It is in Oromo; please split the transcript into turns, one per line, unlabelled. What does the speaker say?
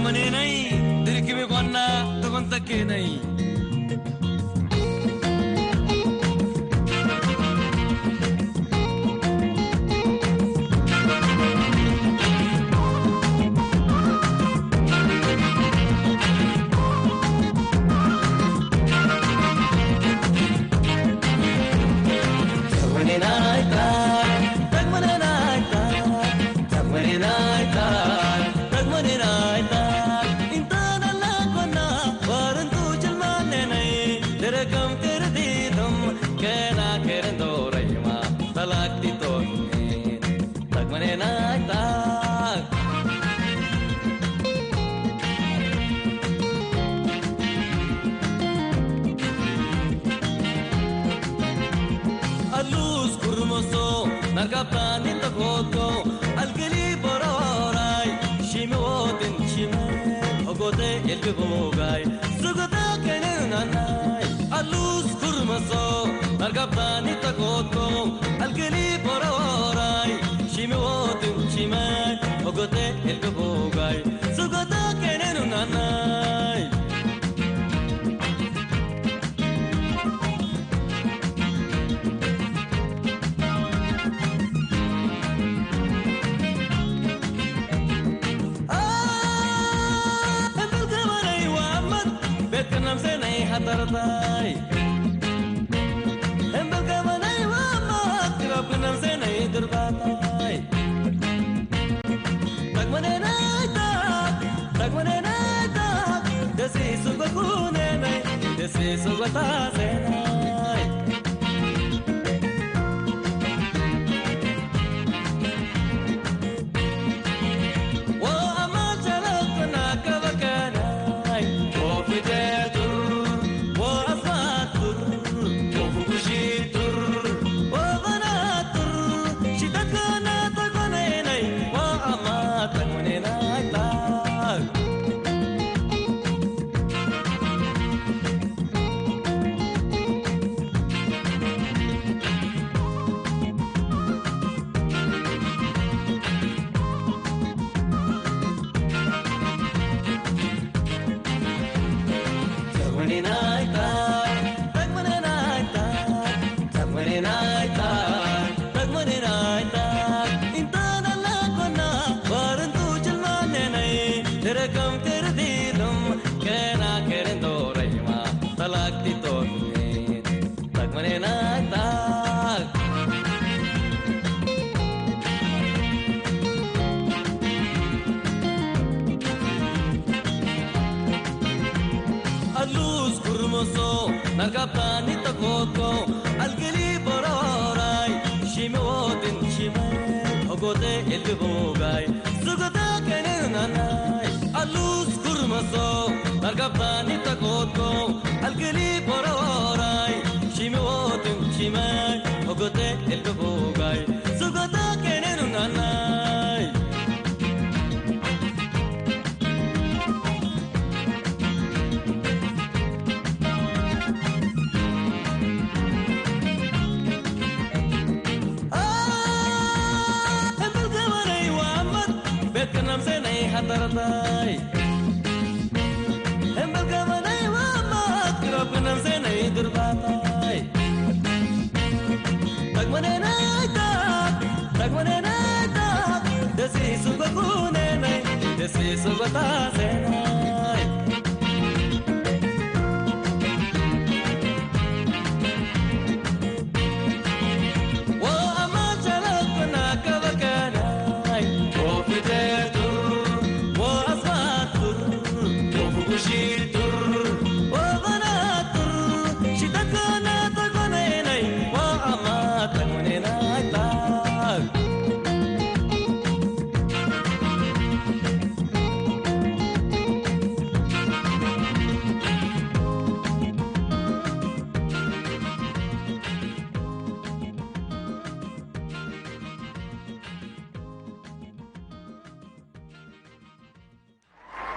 tagmane nai dirkime konna tagon takke nai Alus kurmoso nagapani takoto alkeli bororai shimoten shime ogote elbogai sugata kenanai alus kurmoso nagapani takoto alkeli bororai shimoten shime ogote elbogai sugata kenanai hatartai embel kamanai wama kirap kenam senai durbatai tagmane nai tak desi subakune nai desi subata senai wa amachala kana kavakanai o fitetu alus kurmoso nagapani takoto alkeli bororai shimoten shime ogote elbogai sugata kenanai alus kurmoso nagapani takoto alkeli bororai shimoten shime ogote elbogai sugata kenanai kenam senai hatartai embel kamanai wama kirap kenam senai durbatai tagmane nai tak desi subakune nai desi subata senai